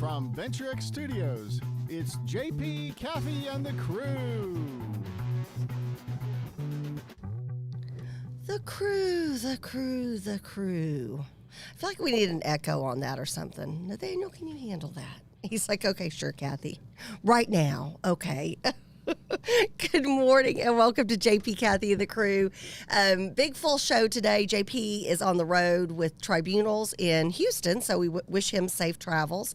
From Venture X Studios, it's JP, Kathy, and the crew. The crew. I feel like we need an echo on that or something. Nathaniel, can you handle that? He's like, okay, sure, Kathy. Right now, okay. Good morning and welcome to JP, Kathy, and the crew. Big full show today. JP is on the road with tribunals in Houston, so we wish him safe travels.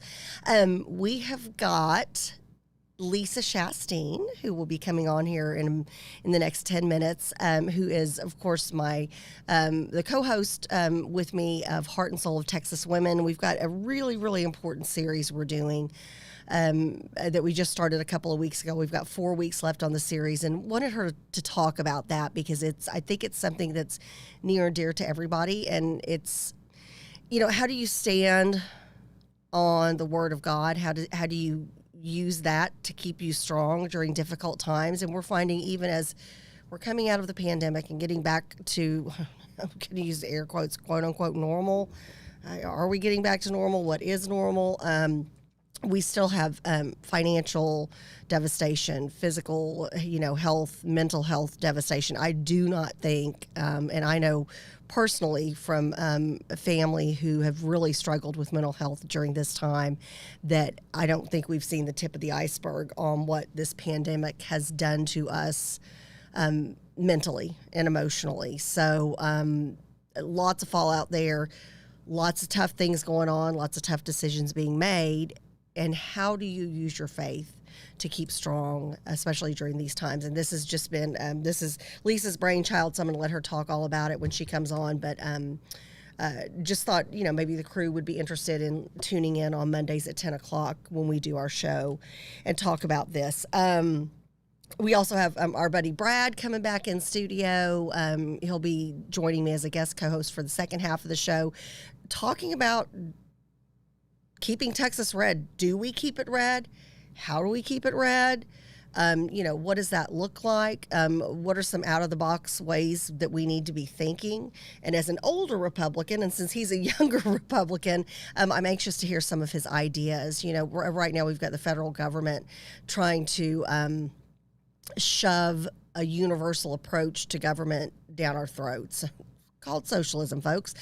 We have got Lisa Shasteen, who will be coming on here in the next 10 minutes, who is, of course, the co-host with me of Heart and Soul of Texas Women. We've got a really, really important series we're doing that we just started a couple of weeks ago. We've got 4 weeks left on the series and wanted her to talk about that because I think it's something that's near and dear to everybody. And it's, how do you stand on the Word of God? How do you use that to keep you strong during difficult times? And we're finding, even as we're coming out of the pandemic and getting back to, I'm going to use air quotes, quote unquote, normal. Are we getting back to normal? What is normal? We still have financial devastation, physical, health, mental health devastation. I do not think, and I know personally from a family who have really struggled with mental health during this time, that I don't think we've seen the tip of the iceberg on what this pandemic has done to us mentally and emotionally. So lots of fallout there, lots of tough things going on, lots of tough decisions being made. And how do you use your faith to keep strong, especially during these times? And this has just been, this is Lisa's brainchild, so I'm going to let her talk all about it when she comes on. But just thought, maybe the crew would be interested in tuning in on Mondays at 10 o'clock when we do our show and talk about this. We also have our buddy Brad coming back in studio. He'll be joining me as a guest co-host for the second half of the show, talking about keeping Texas red. Do we keep it red? How do we keep it red? What does that look like? What are some out-of-the-box ways that we need to be thinking? And as an older Republican, and since he's a younger Republican, I'm anxious to hear some of his ideas. Right now we've got the federal government trying to shove a universal approach to government down our throats, called socialism, folks.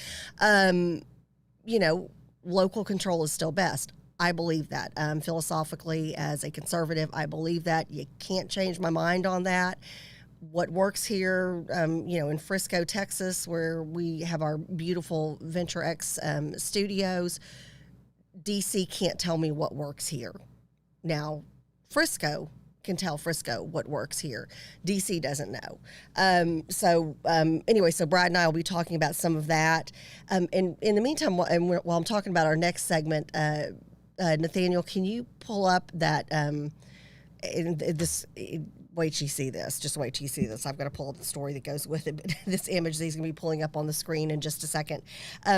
Local control is still best. I believe that. Philosophically, as a conservative, I believe that. You can't change my mind on that. What works here, in Frisco, Texas, where we have our beautiful Venture X studios, DC can't tell me what works here. Now, Frisco can tell Frisco what works here. DC doesn't know. So Brad and I will be talking about some of that. And in the meantime, while I'm talking about our next segment, Nathaniel, can you pull up that, wait till you see this. Just wait till you see this. I've got to pull up the story that goes with it. But this image that he's going to be pulling up on the screen in just a second.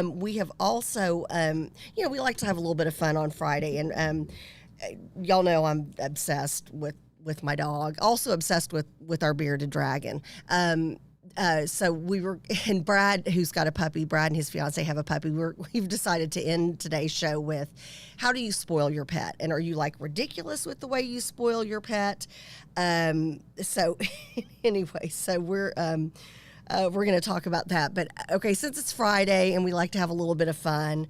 We have also, we like to have a little bit of fun on Friday. And y'all know I'm obsessed with my dog, also obsessed with our bearded dragon. So we were, and Brad, who's got a puppy, Brad and his fiance have a puppy. We've decided to end today's show with, how do you spoil your pet? And are you ridiculous with the way you spoil your pet? So anyway, so we're going to talk about that. But okay, since it's Friday and we like to have a little bit of fun,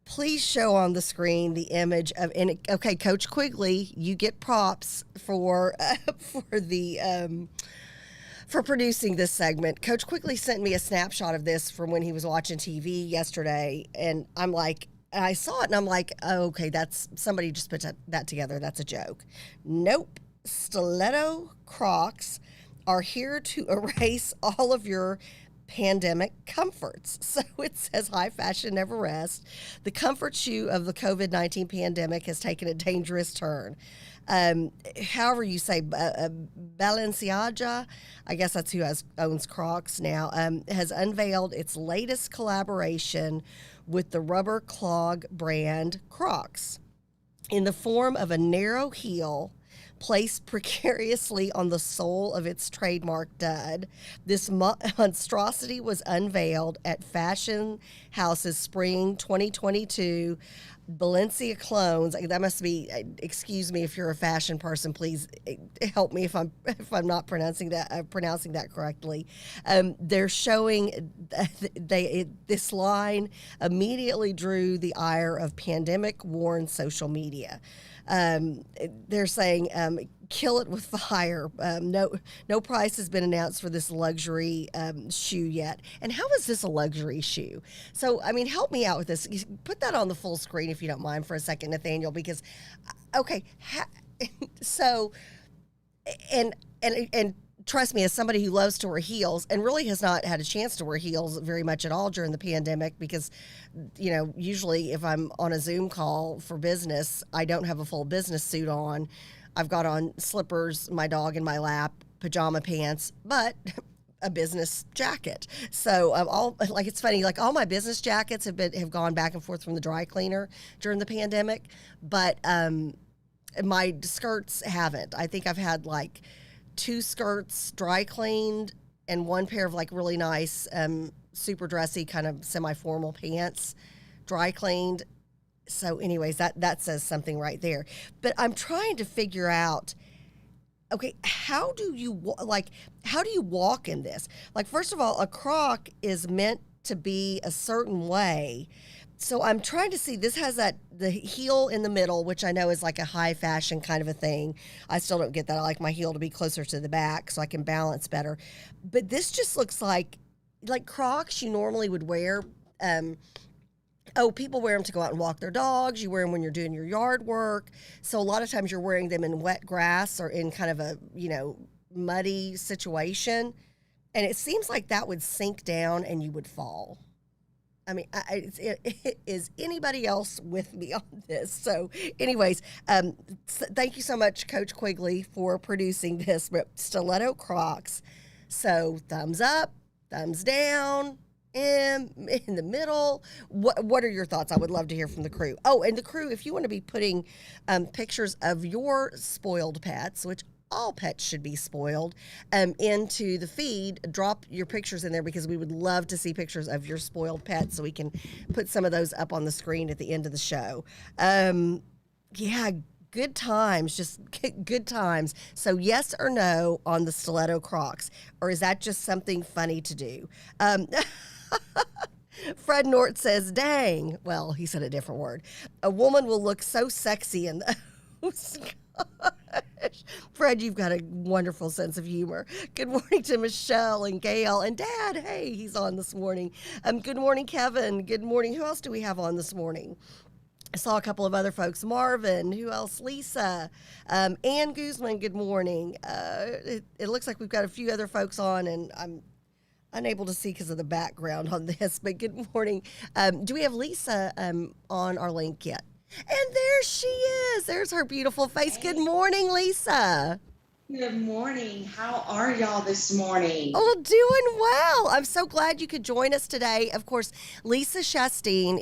please show on the screen the image of, okay, Coach Quigley, you get props for producing this segment. Coach Quigley sent me a snapshot of this from when he was watching TV yesterday, and I saw it and I'm like, oh, okay, that's, somebody just put that together. That's a joke. Nope. Stiletto Crocs are here to erase all of your pandemic comforts. So it says, high fashion never rests. The comfort shoe of the COVID-19 pandemic has taken a dangerous turn. However you say, Balenciaga, I guess that's who owns Crocs now, has unveiled its latest collaboration with the rubber clog brand Crocs in the form of a narrow heel placed precariously on the sole of its trademark dud. This monstrosity was unveiled at Fashion House's Spring 2022 Valencia clones. That must be. Excuse me if you're a fashion person. Please help me if I'm not pronouncing that correctly. They're showing this line immediately drew the ire of pandemic-worn social media. They're saying, kill it with fire. No price has been announced for this luxury shoe yet. And how is this a luxury shoe? So, I mean, help me out with this. Put that on the full screen if you don't mind for a second, Nathaniel, because, okay, so, and trust me, as somebody who loves to wear heels and really has not had a chance to wear heels very much at all during the pandemic because, you know, usually if I'm on a Zoom call for business, I don't have a full business suit on. I've got on slippers, my dog in my lap, pajama pants, but a business jacket. So it's funny, like all my business jackets have gone back and forth from the dry cleaner during the pandemic, but my skirts haven't. I think I've had like 2 skirts dry cleaned and 1 pair of like really nice, super dressy kind of semi-formal pants dry cleaned. So anyways, that says something right there. But I'm trying to figure out, okay, how do you walk in this? Like, first of all, a Croc is meant to be a certain way. So I'm trying to see, this has the heel in the middle, which I know is like a high fashion kind of a thing. I still don't get that. I like my heel to be closer to the back so I can balance better. But this just looks like Crocs you normally would wear. People wear them to go out and walk their dogs. You wear them when you're doing your yard work. So a lot of times you're wearing them in wet grass or in kind of a, muddy situation. And it seems like that would sink down and you would fall. I mean, is anybody else with me on this? So anyways, thank you so much, Coach Quigley, for producing this. But stiletto Crocs. So thumbs up, thumbs down, in the middle. What are your thoughts? I would love to hear from the crew. Oh, and the crew, if you want to be putting pictures of your spoiled pets, which all pets should be spoiled, into the feed, drop your pictures in there because we would love to see pictures of your spoiled pets so we can put some of those up on the screen at the end of the show. Yeah, good times, just good times. So yes or no on the stiletto Crocs, or is that just something funny to do? Fred Nort says, dang. Well, he said a different word. A woman will look so sexy in those. Gosh. Fred, you've got a wonderful sense of humor. Good morning to Michelle and Gail and Dad. Hey, he's on this morning. Good morning, Kevin. Good morning. Who else do we have on this morning? I saw a couple of other folks. Marvin. Who else? Lisa. Ann Guzman. Good morning. It looks like we've got a few other folks on, and I'm unable to see because of the background on this. But good morning. Do we have Lisa on our link yet? And there she is. There's her beautiful face. Good morning, Lisa. Good morning. How are y'all this morning? Oh, doing well. I'm so glad you could join us today. Of course, Lisa Shasteen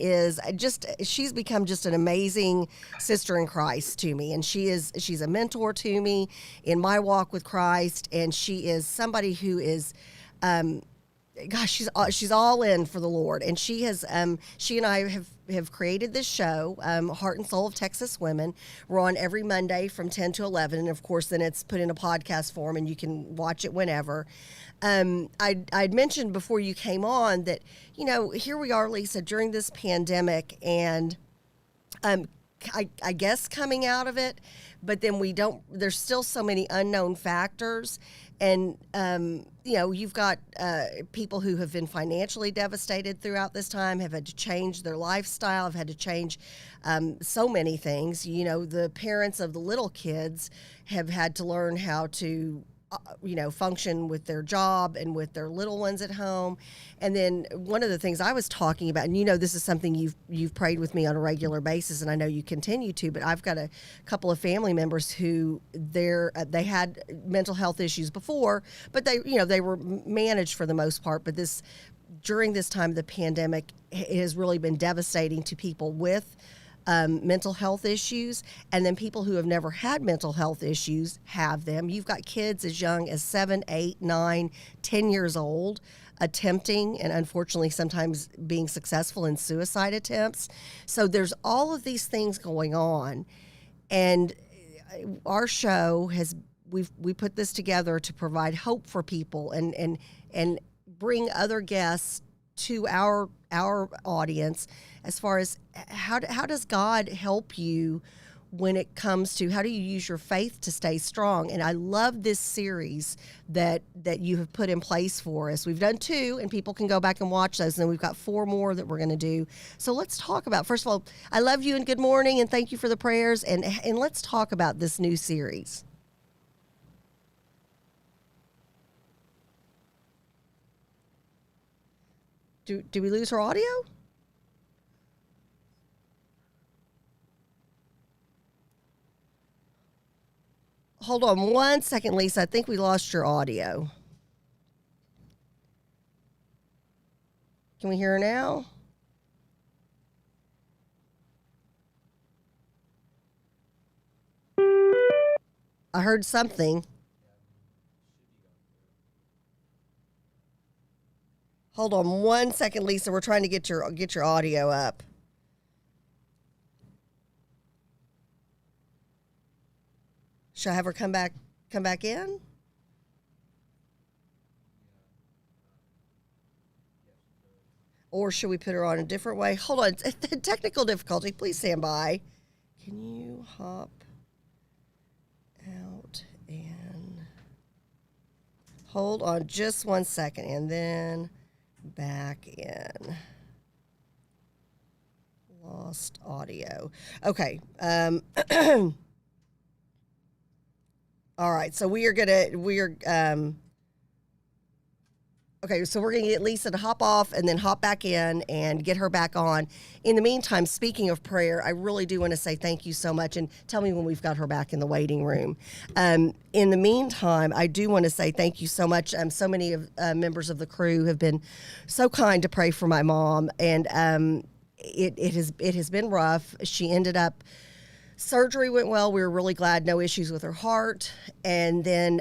she's become just an amazing sister in Christ to me. And she's a mentor to me in my walk with Christ. And she is somebody who is, she's all in for the Lord. And she and I have created this show, Heart and Soul of Texas Women. We're on every Monday from 10 to 11. And of course, then it's put in a podcast form and you can watch it whenever. I'd mentioned before you came on that, here we are, Lisa, during this pandemic and, I guess coming out of it, but then there's still so many unknown factors. And, you've got people who have been financially devastated throughout this time, have had to change their lifestyle, have had to change so many things. The parents of the little kids have had to learn how to, function with their job and with their little ones at home. And then one of the things I was talking about, and this is something you've prayed with me on a regular basis, and I know you continue to, but I've got a couple of family members who they had mental health issues before, but they were managed for the most part. But during this time of the pandemic, it has really been devastating to people with mental health issues, and then people who have never had mental health issues have them. You've got kids as young as 7, 8, 9, 10 years old attempting and unfortunately sometimes being successful in suicide attempts. So there's all of these things going on, and our show we put this together to provide hope for people and bring other guests to our audience as far as how does God help you when it comes to how do you use your faith to stay strong. And I love this series that you have put in place for us. We've done 2, and people can go back and watch those, and then we've got 4 more that we're going to do. So let's talk about, first of all, I love you and good morning, and thank you for the prayers, and let's talk about this new series. Do we lose her audio? Hold on 1 second, Lisa. I think we lost your audio. Can we hear her now? I heard something. Hold on 1 second, Lisa. We're trying to get your audio up. Should I have her come back in? Or should we put her on a different way? Hold on. Technical difficulty. Please stand by. Can you hop out and hold on just 1 second and then back in. Lost audio. Okay. All right. So we're gonna get Lisa to hop off and then hop back in and get her back on. In the meantime, speaking of prayer, I really do want to say thank you so much, and tell me when we've got her back in the waiting room. In the meantime, I do want to say thank you so much. So many of members of the crew have been so kind to pray for my mom, and it has been rough. She ended up. Surgery went well. We were really glad. No issues with her heart. And then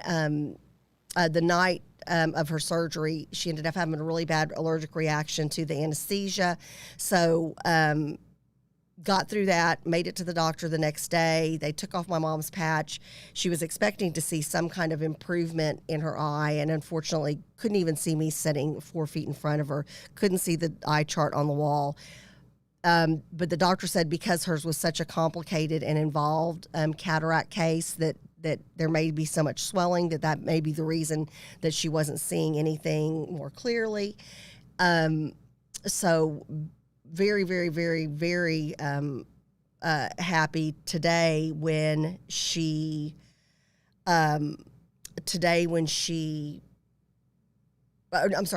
the night of her surgery, she ended up having a really bad allergic reaction to the anesthesia. So got through that, made it to the doctor the next day. They took off my mom's patch. She was expecting to see some kind of improvement in her eye, and unfortunately couldn't even see me sitting 4 feet in front of her. Couldn't see the eye chart on the wall. But the doctor said because hers was such a complicated and involved cataract case that there may be so much swelling that may be the reason that she wasn't seeing anything more clearly. So very, very, very, very happy today when she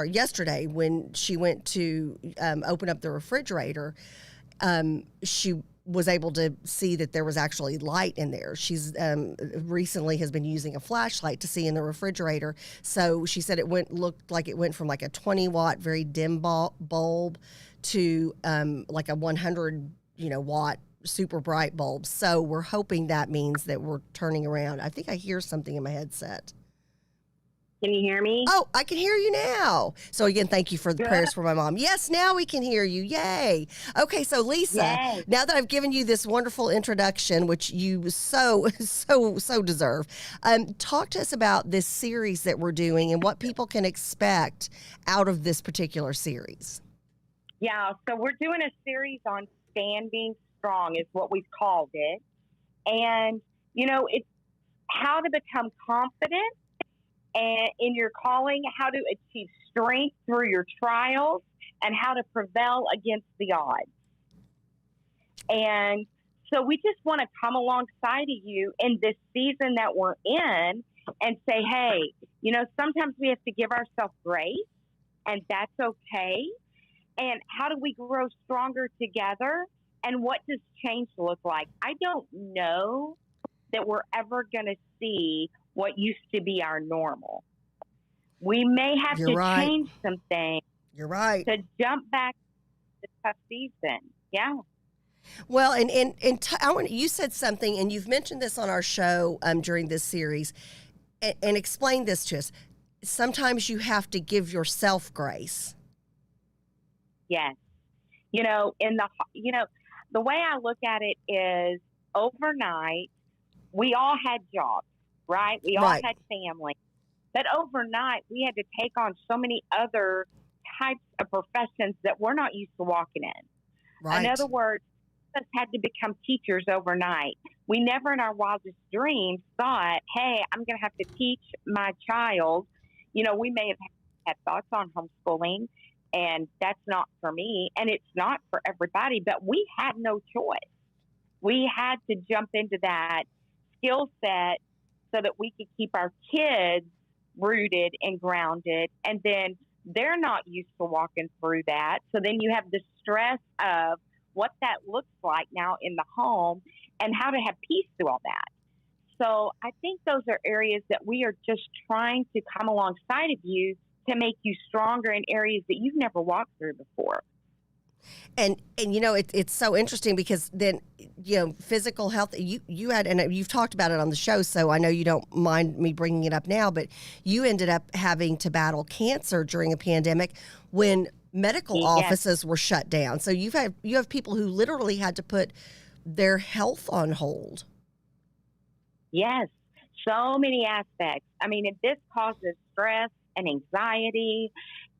yesterday when she went to open up the refrigerator, she was able to see that there was actually light in there. She's recently has been using a flashlight to see in the refrigerator. So she said looked like it went from like a 20-watt, very dim bulb to like a 100, watt super bright bulb. So we're hoping that means that we're turning around. I think I hear something in my headset. Can you hear me? Oh, I can hear you now. So again, thank you for the prayers for my mom. Yes, now we can hear you. Yay. Okay, so Lisa, Yay. Now that I've given you this wonderful introduction, which you so deserve, talk to us about this series that we're doing and what people can expect out of this particular series. Yeah, so we're doing a series on standing strong is what we've called it. And, it's how to become confident and in your calling, how to achieve strength through your trials, and how to prevail against the odds. And so we just want to come alongside of you in this season that we're in and say, hey, sometimes we have to give ourselves grace, and that's okay. And how do we grow stronger together? And what does change look like? I don't know that we're ever going to see what used to be our normal. We may have change some things. You're right. To jump back to the tough season. Yeah. Well, I want you said something, and you've mentioned this on our show during this series, and explain this to us. Sometimes you have to give yourself grace. Yes. The way I look at it is overnight, we all had jobs, right? We all Right. had family. But overnight, we had to take on so many other types of professions that we're not used to walking in. Right. In other words, us had to become teachers overnight. We never in our wildest dreams thought, hey, I'm going to have to teach my child. We may have had thoughts on homeschooling, and that's not for me, and it's not for everybody, but we had no choice. We had to jump into that skill set so that we could keep our kids rooted and grounded, and then they're not used to walking through that. So then you have the stress of what that looks like now in the home and how to have peace through all that. So I think those are areas that we are just trying to come alongside of you to make you stronger in areas that you've never walked through before. And it's so interesting because then physical health you had, and you've talked about it on the show, so I know you don't mind me bringing it up now, but you ended up having to battle cancer during a pandemic when medical offices were shut down. So you have people who literally had to put their health on hold. Yes, so many aspects. I mean, this causes stress and anxiety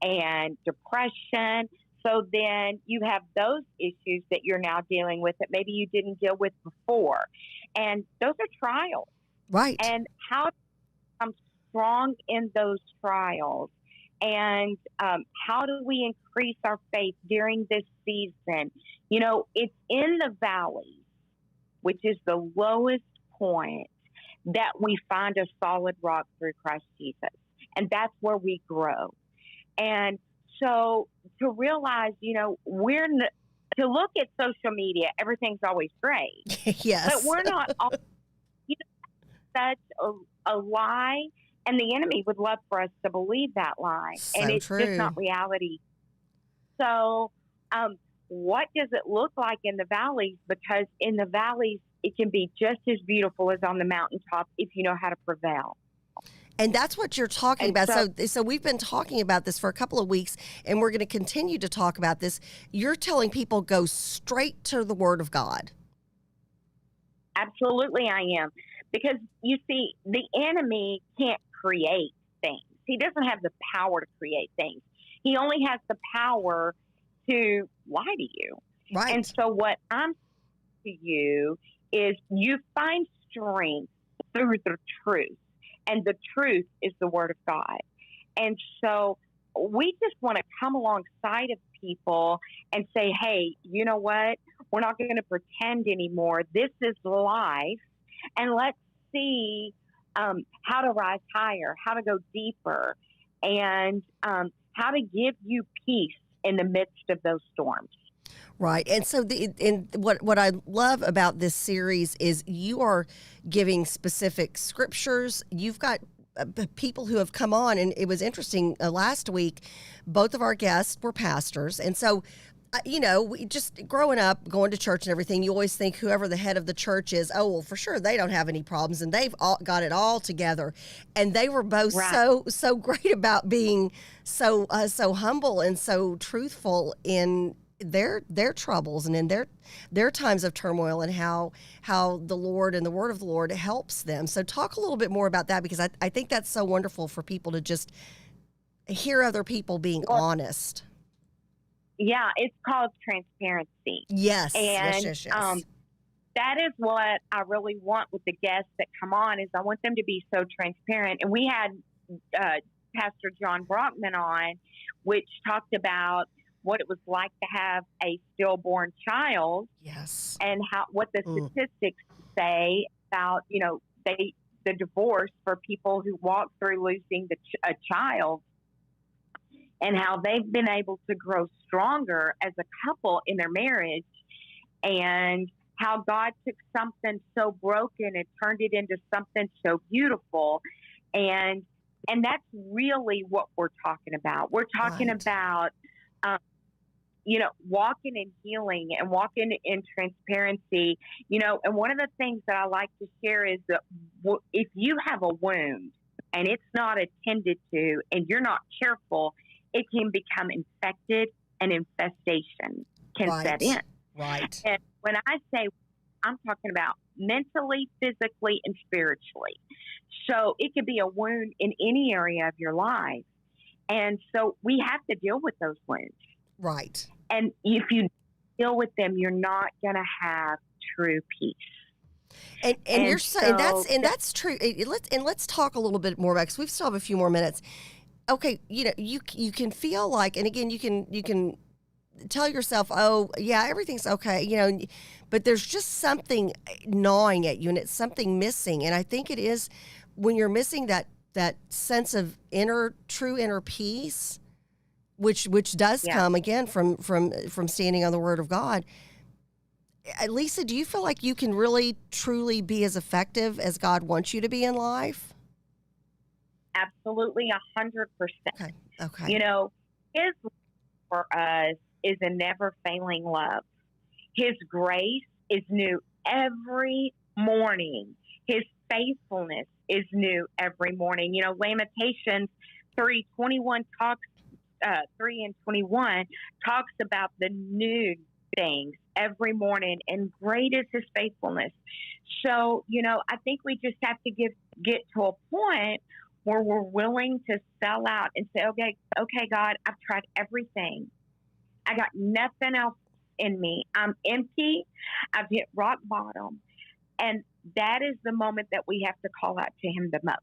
and depression. So then you have those issues that you're now dealing with that maybe you didn't deal with before. And those are trials. Right. And how to become strong in those trials. And how do we increase our faith during this season? It's in the valley, which is the lowest point, that we find a solid rock through Christ Jesus. And that's where we grow. And so to realize, to look at social media, everything's always great. Yes. But we're not all, such a lie. And the enemy would love for us to believe that lie. So and it's true. just not reality. So what does it look like in the valleys? Because in the valleys, it can be just as beautiful as on the mountaintop if you know how to prevail. And that's what you're talking about. So we've been talking about this for a couple of weeks, and we're going to continue to talk about this. You're telling people go straight to the Word of God. Absolutely, I am. Because, you see, the enemy can't create things. He doesn't have the power to create things. He only has the power to lie to you. Right. And so what I'm saying to you is you find strength through the truth. And the truth is the Word of God. And so we just want to come alongside of people and say, hey, you know what? We're not going to pretend anymore. This is life. And let's see how to rise higher, how to go deeper, and how to give you peace in the midst of those storms. Right. And so what I love about this series is you are giving specific scriptures. You've got people who have come on, and it was interesting. Last week, both of our guests were pastors. And so, we just growing up, going to church and everything, you always think whoever the head of the church is, oh, well, for sure, they don't have any problems and they've got it all together. And they were both so great about being so humble and so truthful in their troubles and in their times of turmoil, and how the Lord and the Word of the Lord helps them. So talk a little bit more about that, because I think that's so wonderful for people to just hear other people being honest. Yeah, it's called transparency. Yes. And yes. that is what I really want with the guests that come on, is I want them to be so transparent. And we had Pastor John Brockman on, which talked about what it was like to have a stillborn child. Yes. And what the statistics say about, the divorce for people who walk through losing a child, and how they've been able to grow stronger as a couple in their marriage, and how God took something so broken and turned it into something so beautiful. And that's really what we're talking about. We're talking about, walking in healing and walking in transparency, and one of the things that I like to share is that if you have a wound and it's not attended to and you're not careful, it can become infected and infestation can set in. Right. And when I say, I'm talking about mentally, physically, and spiritually. So it could be a wound in any area of your life. And so we have to deal with those wounds. Right. And if you deal with them, you're not going to have true peace. And you're saying that's true. Let's talk a little bit more about, because we still have a few more minutes. Okay, you can feel like, and again, you can tell yourself, oh yeah, everything's okay, but there's just something gnawing at you, and it's something missing. And I think it is when you're missing that sense of true inner peace, which does come again from standing on the Word of God. Lisa, do you feel like you can really truly be as effective as God wants you to be in life? Absolutely, 100%. Okay. His love for us is a never failing love. His grace is new every morning. His faithfulness is new every morning. Lamentations 3:21 talks 3 and 21 talks about the new things every morning, and great is his faithfulness. So, I think we just have to get to a point where we're willing to sell out and say, okay, God, I've tried everything. I got nothing else in me. I'm empty. I've hit rock bottom. And that is the moment that we have to call out to him the most,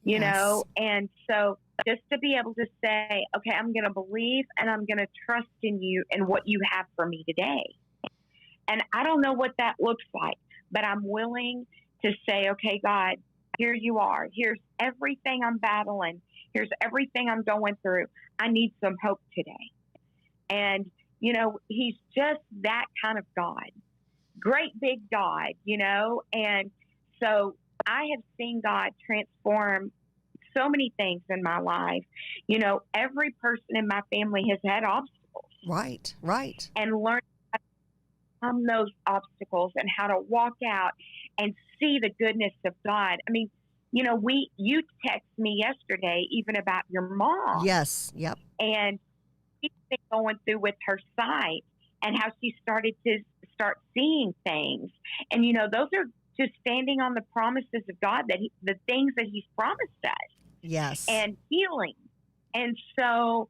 you know? And so just to be able to say, okay, I'm going to believe and I'm going to trust in you and what you have for me today. And I don't know what that looks like, but I'm willing to say, okay, God, here you are. Here's everything I'm battling. Here's everything I'm going through. I need some hope today. And, he's just that kind of God. Great big God, And so I have seen God transform so many things in my life. Every person in my family has had obstacles. Right. And learned how to overcome those obstacles and how to walk out and see the goodness of God. I mean, you texted me yesterday even about your mom. Yes. Yep. And she's been going through with her sight and how she started to start seeing things. And, those are just standing on the promises of God, the things that he's promised us. Yes. And healing. And so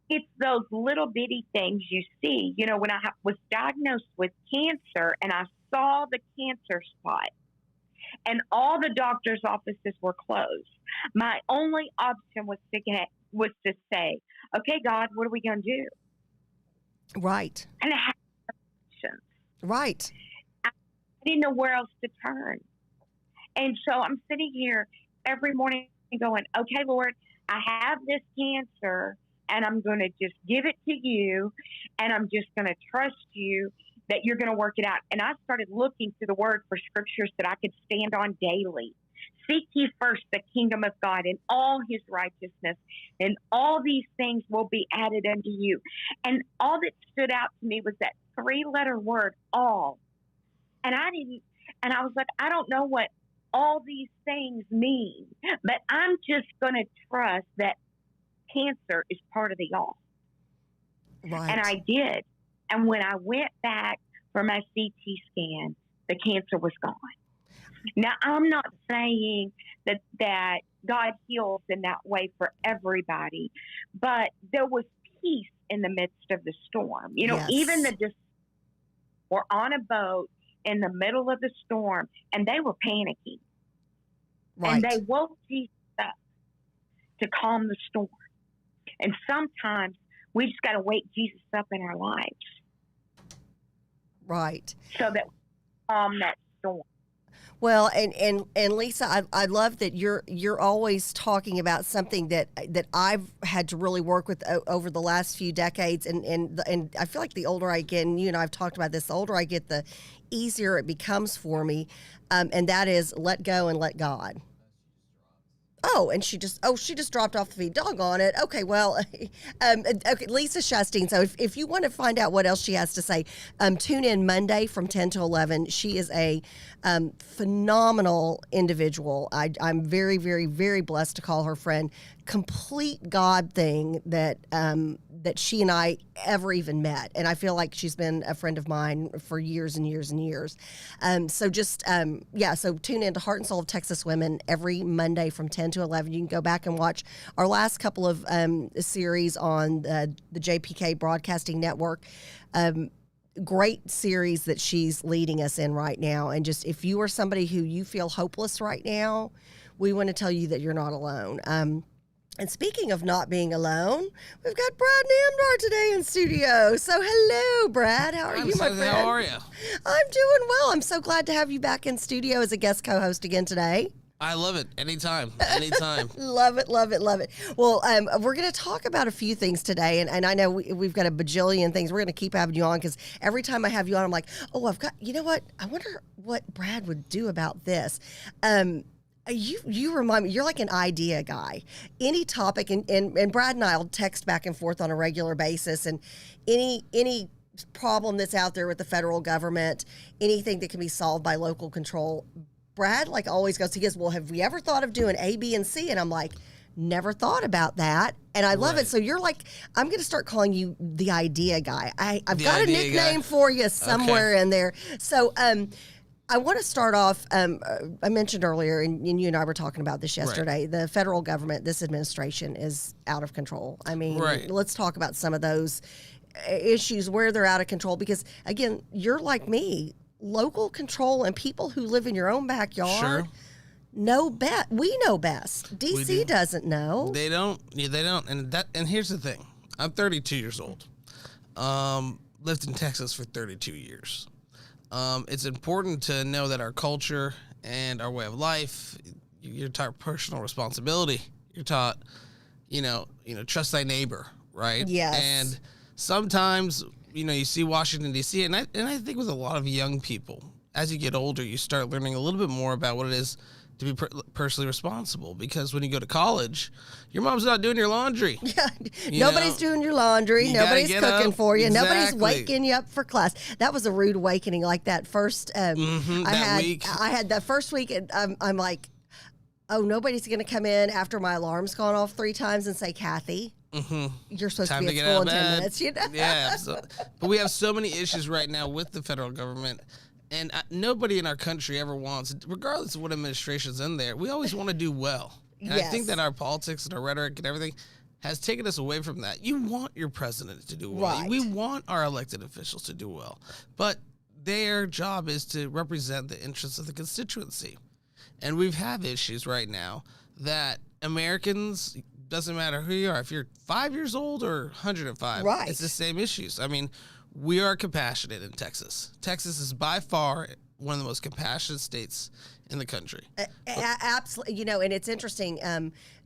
it's those little bitty things you see. When I was diagnosed with cancer and I saw the cancer spot and all the doctor's offices were closed, my only option was to say, okay, God, what are we going to do? Right. And I had options. Right. I didn't know where else to turn. And so I'm sitting here every morning going, okay, Lord, I have this cancer and I'm going to just give it to you and I'm just going to trust you that you're going to work it out. And I started looking through the word for scriptures that I could stand on daily. Seek ye first the kingdom of God and all his righteousness, and all these things will be added unto you. And all that stood out to me was that 3-letter word, all. And I was like, I don't know what all these things mean, but I'm just going to trust that cancer is part of the all. Right. And I did. And when I went back for my CT scan, the cancer was gone. Now, I'm not saying that God heals in that way for everybody, but there was peace in the midst of the storm. Even we're on a boat in the middle of the storm, and they were panicking. Right. And they woke Jesus up to calm the storm. And sometimes we just got to wake Jesus up in our lives. Right. So that we calm that storm. Well, and Lisa, I love that you're always talking about something that I've had to really work with over the last few decades, and I feel like the older I get, and you and I have talked about this, the older I get, the easier it becomes for me, and that is let go and let God. Oh, and she just dropped off the feed. Doggone it. Okay, well, okay, Lisa Shasteen. So if you want to find out what else she has to say, tune in Monday from 10 to 11. She is a phenomenal individual. I'm very, very, very blessed to call her friend. Complete God thing that she and I ever even met. And I feel like she's been a friend of mine for years and years and years. So tune in to Heart and Soul of Texas Women every Monday from 10 to 11. You can go back and watch our last couple of series on the JPK Broadcasting Network. Great series that she's leading us in right now. And just if you are somebody who you feel hopeless right now, we want to tell you that you're not alone. And speaking of not being alone, we've got Brad Namdar today in studio. So hello, Brad. How are you, my friend? How are you? I'm doing well. I'm so glad to have you back in studio as a guest co-host again today. I love it. Anytime. Love it, love it, love it. Well, we're going to talk about a few things today, and I know we've got a bajillion things. We're going to keep having you on because every time I have you on, I'm like, you know what? I wonder what Brad would do about this. You remind me, you're like an idea guy. Any topic, and Brad and I will text back and forth on a regular basis, and any problem that's out there with the federal government, anything that can be solved by local control, Brad always goes, well, have we ever thought of doing A, B, and C? And I'm like, never thought about that. And I love it. So you're like, I'm going to start calling you the idea guy. I've got a nickname for you somewhere in there. So, I want to start off, I mentioned earlier, and you and I were talking about this yesterday, right. The federal government, this administration is out of control. I mean, Let's talk about some of those issues where they're out of control because, again, you're like me, local control and people who live in your own backyard know best. We know best. DC doesn't know. They don't. Yeah, they don't. And here's the thing. I'm 32 years old. Lived in Texas for 32 years. It's important to know that our culture and our way of life, you're taught personal responsibility. You're taught, trust thy neighbor, right? Yes. And sometimes, you see Washington, D.C., and I think with a lot of young people, as you get older, you start learning a little bit more about what it is to be personally responsible. Because when you go to college, your mom's not doing your laundry. Yeah, nobody's doing your laundry. Nobody's cooking for you. Exactly. Nobody's waking you up for class. That was a rude awakening. Like that first, week. I had that first week, and I'm like, oh, nobody's going to come in after my alarm's gone off 3 times and say, Kathy, you're supposed to be at school in 10 minutes. Yeah, but we have so many issues right now with the federal government. And nobody in our country ever wants, regardless of what administration's in there, we always want to do well. And I think that our politics and our rhetoric and everything has taken us away from that. You want your president to do well. Right. We want our elected officials to do well. But their job is to represent the interests of the constituency. And we have issues right now that Americans, doesn't matter who you are, if you're 5 years old or 105, it's the same issues. I mean, we are compassionate in Texas. Texas is by far one of the most compassionate states in the country. Absolutely. And it's interesting.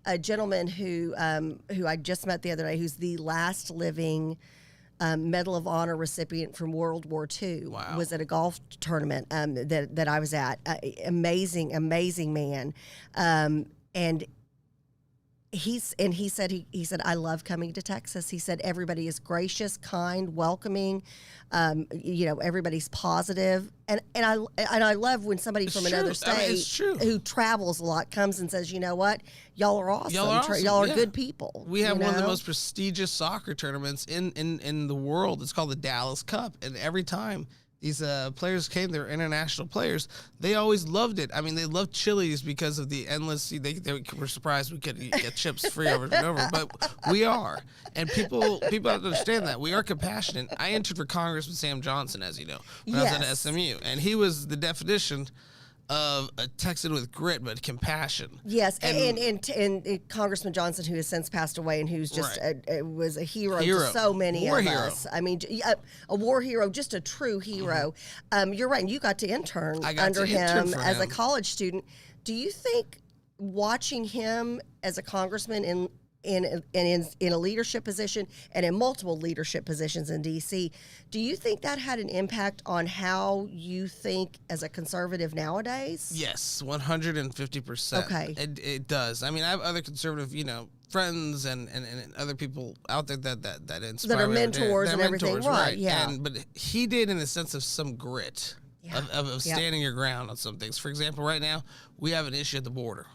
A gentleman who I just met the other day, who's the last living Medal of Honor recipient from World War II, was at a golf tournament that I was at. Amazing man. And he said I love coming to Texas. He said everybody is gracious, kind, welcoming. Everybody's positive, and I love when somebody from another state who travels a lot comes and says, you know what, y'all are awesome. Y'all are good people. We have one of the most prestigious soccer tournaments in the world. It's called the Dallas Cup, and every time these players came, they're international players, they always loved it. I mean, they loved Chili's because of the endless, they were surprised we could get chips free over and over, but we are. And people have to understand that. We are compassionate. I entered for Congressman Sam Johnson, as you know, when I was at SMU, and he was the definition of a Texan with grit but compassion. Yes, and Congressman Johnson, who has since passed away and who's just was a hero to so many of us. I mean, a war hero, just a true hero. You're right, and you got to intern under him as a college student. Do you think watching him as a congressman in a leadership position and in multiple leadership positions in DC. Do you think that had an impact on how you think as a conservative nowadays? Yes, 150%. Okay. It does. I mean, I have other conservative, friends and other people out there that inspire That are me every day. mentors They're and everything, mentors, right, yeah. But he did in the sense of some grit Yeah. of Yep. standing your ground on some things. For example, right now, we have an issue at the border.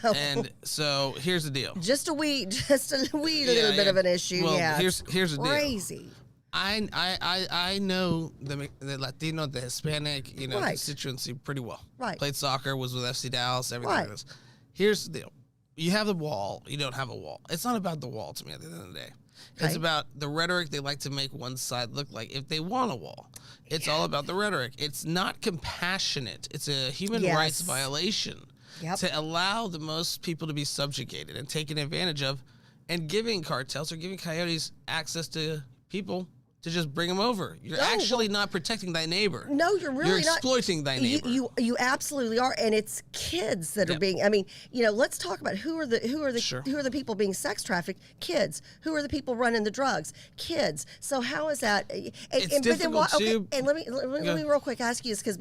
Oh. And so here's the deal. Just a wee little bit of an issue. Well, yeah. here's the deal. Crazy. I know the Latino, the Hispanic, Right. constituency pretty well. Right. Played soccer, was with FC Dallas, everything Right. like this. Here's the deal. You have the wall, you don't have a wall. It's not about the wall to me at the end of the day. It's Okay. about the rhetoric they like to make one side look like if they want a wall. It's all about the rhetoric. It's not compassionate. It's a human Yes. rights violation Yep. to allow the most people to be subjugated and taken advantage of, and giving cartels or giving coyotes access to people to just bring them over. You're No, actually not protecting thy neighbor. No, you're really You're not. exploiting thy neighbor. You absolutely are, and it's kids that are Yep. being. I mean, let's talk about who are the Sure. who are the people being sex trafficked? Kids. Who are the people running the drugs? Kids. So how is that? It's but then difficult okay, to- and let me real quick ask you this, because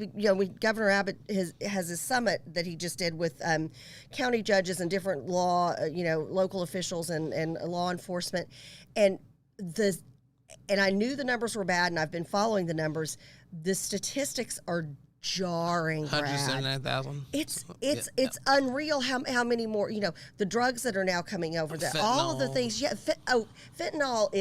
Governor Abbott has his summit that he just did with county judges and different local officials and law enforcement, and I knew the numbers were bad, and I've been following the numbers. The statistics are jarring, Brad. 179,000. It's unreal how many more, the drugs that are now coming over, all of the Fentanyl. things. Yeah, fentanyl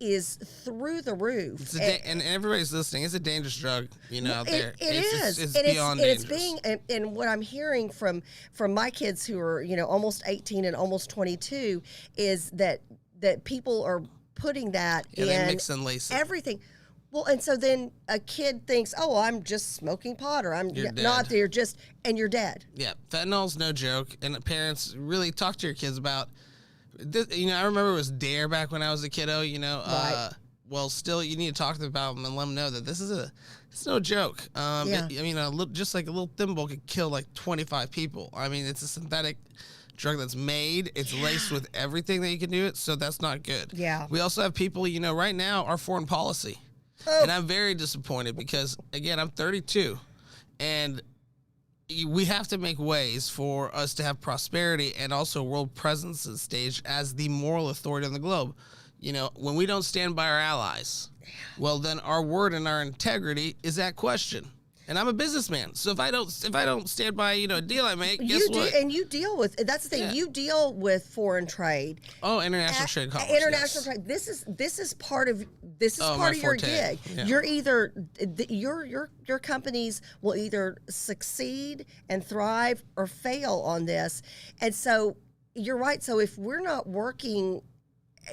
is through the roof. It's and everybody's listening. It's a dangerous drug, out there. It is. It's And beyond it's dangerous. and what I'm hearing from my kids who are almost 18 and almost 22 is that people are putting that Yeah, in they mix and lace it. everything. Well, and so then a kid thinks, "Oh, I'm just smoking pot, or I'm You're not." dead. You're dead. Yeah, fentanyl's no joke, and parents really talk to your kids about. This, I remember it was DARE back when I was a kiddo. Right. Well, still, you need to talk to them about them and let them know that it's no joke. Yeah. Just like a little thimble could kill like 25 people. I mean, it's a synthetic drug that's made. It's laced with everything that you can do it, so that's not good. Yeah. We also have people, right now, our foreign policy. Oh. And I'm very disappointed because, again, I'm 32, and we have to make ways for us to have prosperity and also world presence and stage as the moral authority on the globe. When we don't stand by our allies, well, then our word and our integrity is at question. And I'm a businessman, so if I don't stand by a deal I make, guess what? And you deal with that's the thing. Yeah. You deal with foreign trade. Oh, international trade commerce. International yes. trade. This is part of Oh, part my of your forte. gig. Yeah. You're either your companies will either succeed and thrive or fail on this. And so you're right. So if we're not working,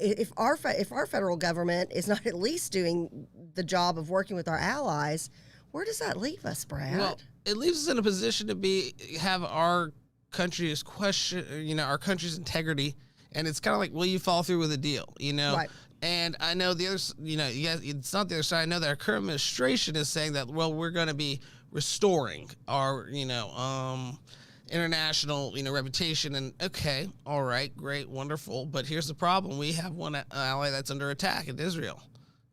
if our federal government is not at least doing the job of working with our allies, where does that leave us, Brad? Well, it leaves us in a position to have our country's our country's integrity, and it's kind of like, will you follow through with a deal, Right. And I know the other, it's not the other side. I know that our current administration is saying that, well, we're going to be restoring our, international, reputation. And okay, all right, great, wonderful. But here's the problem: we have one ally that's under attack in Israel,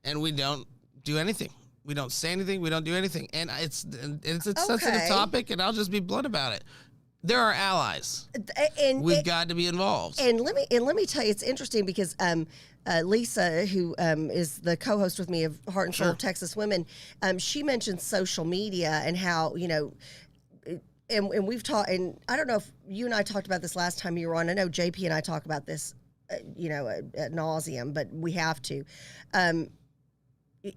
and we don't do anything. We don't say anything. We don't do anything. And it's a sensitive topic, and I'll just be blunt about it. There are allies. We've got to be involved. And let me tell you, it's interesting because Lisa, who is the co-host with me of Heart and Soul of Texas Women, she mentioned social media and how and we've talked. And I don't know if you and I talked about this last time you were on. I know JP and I talk about this, ad nauseum, but we have to.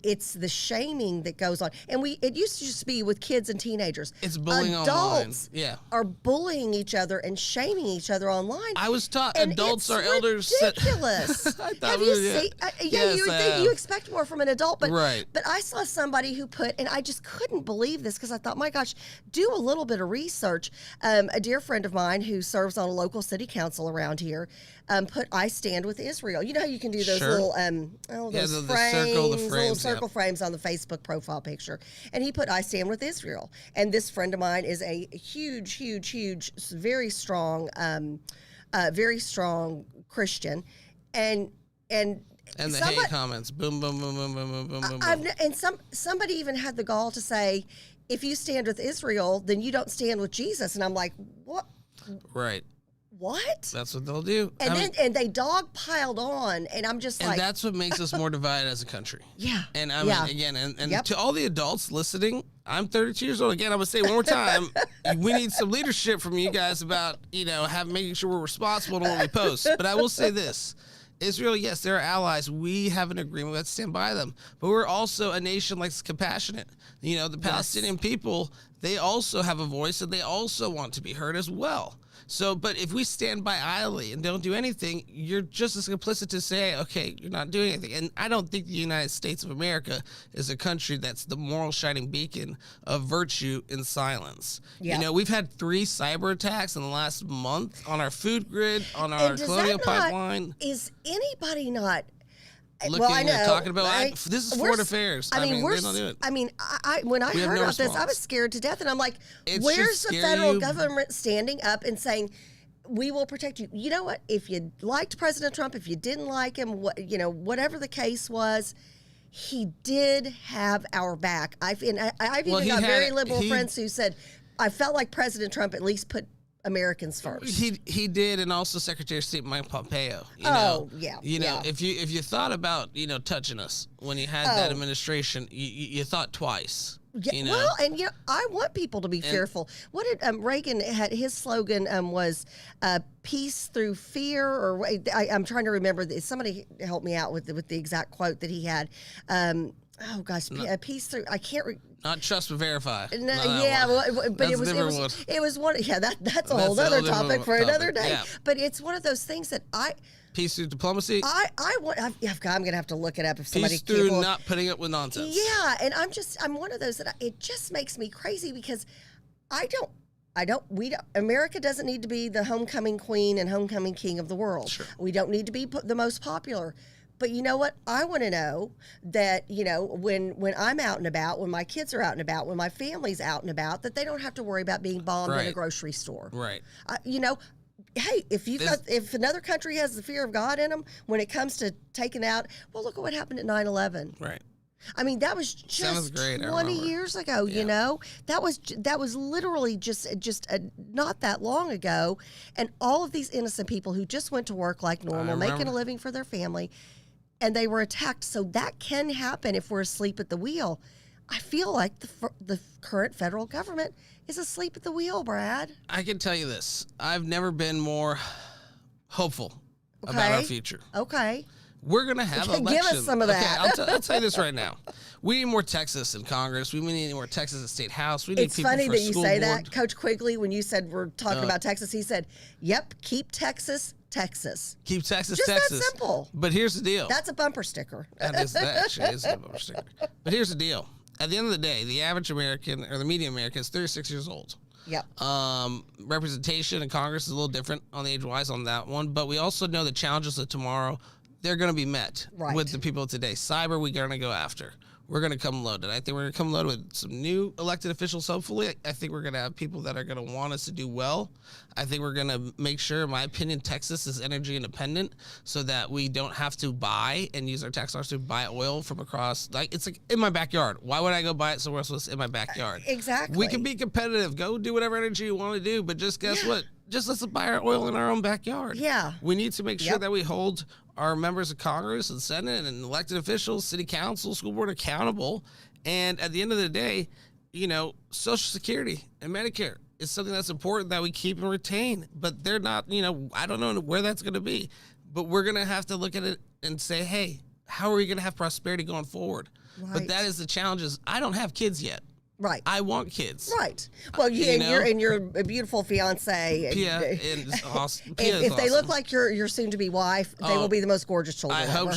It's the shaming that goes on, and it used to just be with kids and teenagers. It's bullying Adults online. Yeah, are bullying each other and shaming each other online. I was taught And adults it's are elders. ridiculous. I thought Have we you were- seen? Yes, you would I think have. you expect more from an adult, but Right. But I saw somebody who put, and I just couldn't believe this because I thought, my gosh, do a little bit of research. A dear friend of mine who serves on a local city council around here put "I stand with Israel." You know how you can do those Sure. little the frames, circle, the little frames, circle yeah. frames on the Facebook profile picture, and he put "I stand with Israel." And this friend of mine is a huge, very strong very strong Christian, and And the hate comments, boom, boom, boom, boom, boom, boom, boom, boom. And somebody even had the gall to say, if you stand with Israel, then you don't stand with Jesus. And I'm like, what? Right. What? That's what they'll do. And they dog piled on, and I'm just like, and that's what makes us more divided as a country. Yeah. And I mean, again, and to all the adults listening, I'm 32 years old. Again, I'm gonna say one more time, we need some leadership from you guys about making sure we're responsible in what we post. But I will say this. Israel, yes, they're allies. We have an agreement. We have to stand by them. But we're also a nation that's compassionate. The Palestinian people, they also have a voice, and they also want to be heard as well. So, but if we stand by idly and don't do anything, you're just as complicit to say, okay, you're not doing anything. And I don't think the United States of America is a country that's the moral shining beacon of virtue in silence. Yep. We've had 3 cyber attacks in the last month on our food grid, on our colonial pipeline. Is anybody not... Looking well, I know. Talking about this is foreign affairs. I mean, they don't do it. I mean, when I heard about this, I was scared to death, and I'm like, where's the federal government standing up and saying, we will protect you? You know what? If you liked President Trump, if you didn't like him, whatever the case was, he did have our back. I've even got very liberal friends who said, I felt like President Trump at least put Americans first. He did, and also Secretary of State Mike Pompeo. If you thought about touching us when you had that administration, you thought twice. Yeah, well, and I want people to be fearful. What did Reagan had? His slogan was "Peace through fear," or I'm trying to remember. Somebody help me out with the exact quote that he had. Oh gosh, peace through. I can't. Not trust but verify. No, yeah, but it was one. Yeah, that's a whole other topic for another day. Yeah. But it's one of those things that peace through diplomacy. I'm gonna have to look it up if somebody. Peace through not putting up with nonsense. Yeah, and I'm one of those that it just makes me crazy because America doesn't need to be the homecoming queen and homecoming king of the world. Sure. We don't need to be the most popular. But you know what? I want to know that, when I'm out and about, when my kids are out and about, when my family's out and about, that they don't have to worry about being bombed in a grocery store. Right. Hey, if another country has the fear of God in them, when it comes to taking out, well, look at what happened at 9/11. Right. I mean, that was just 20 years ago. Yeah. That was literally just not that long ago, and all of these innocent people who just went to work like normal, making a living for their family, and they were attacked. So that can happen if we're asleep at the wheel. I feel like the current federal government is asleep at the wheel, Brad. I can tell you this: I've never been more hopeful about our future. Okay. We're going to have elections. Give us some of that. Okay, I'll tell you this right now. We need more Texas in Congress. We need more Texas in State House. We need it's people funny for that you say board. that. Coach Quigley, when you said we're talking about Texas, he said, yep, keep Texas, Texas. Keep Texas, just Texas. That simple. But here's the deal. That's a bumper sticker. That actually is a bumper sticker. But here's the deal. At the end of the day, the average American or the median American is 36 years old. Yep. Representation in Congress is a little different on the age-wise on that one. But we also know the challenges of tomorrow, they're going to be met with the people of today. Cyber, we're going to go after. We're going to come loaded. I think we're going to come loaded with some new elected officials, hopefully. I think we're going to have people that are going to want us to do well. I think we're going to make sure, in my opinion, Texas is energy independent so that we don't have to buy and use our tax dollars to buy oil from across. It's like in my backyard. Why would I go buy it somewhere else in my backyard? Exactly. We can be competitive. Go do whatever energy you want to do, but just guess what? Just let's buy our oil in our own backyard. Yeah. We need to make sure that we hold our members of Congress and Senate and elected officials, city council, school board accountable. And at the end of the day, Social Security and Medicare is something that's important that we keep and retain. But they're not, I don't know where that's going to be. But we're going to have to look at it and say, hey, how are we going to have prosperity going forward? Right. But that is the challenge. I don't have kids yet. Right. I want kids. Right. Well, and you're a beautiful fiance. Pia is awesome. If they look like your soon-to-be wife, they will be the most gorgeous children. I hope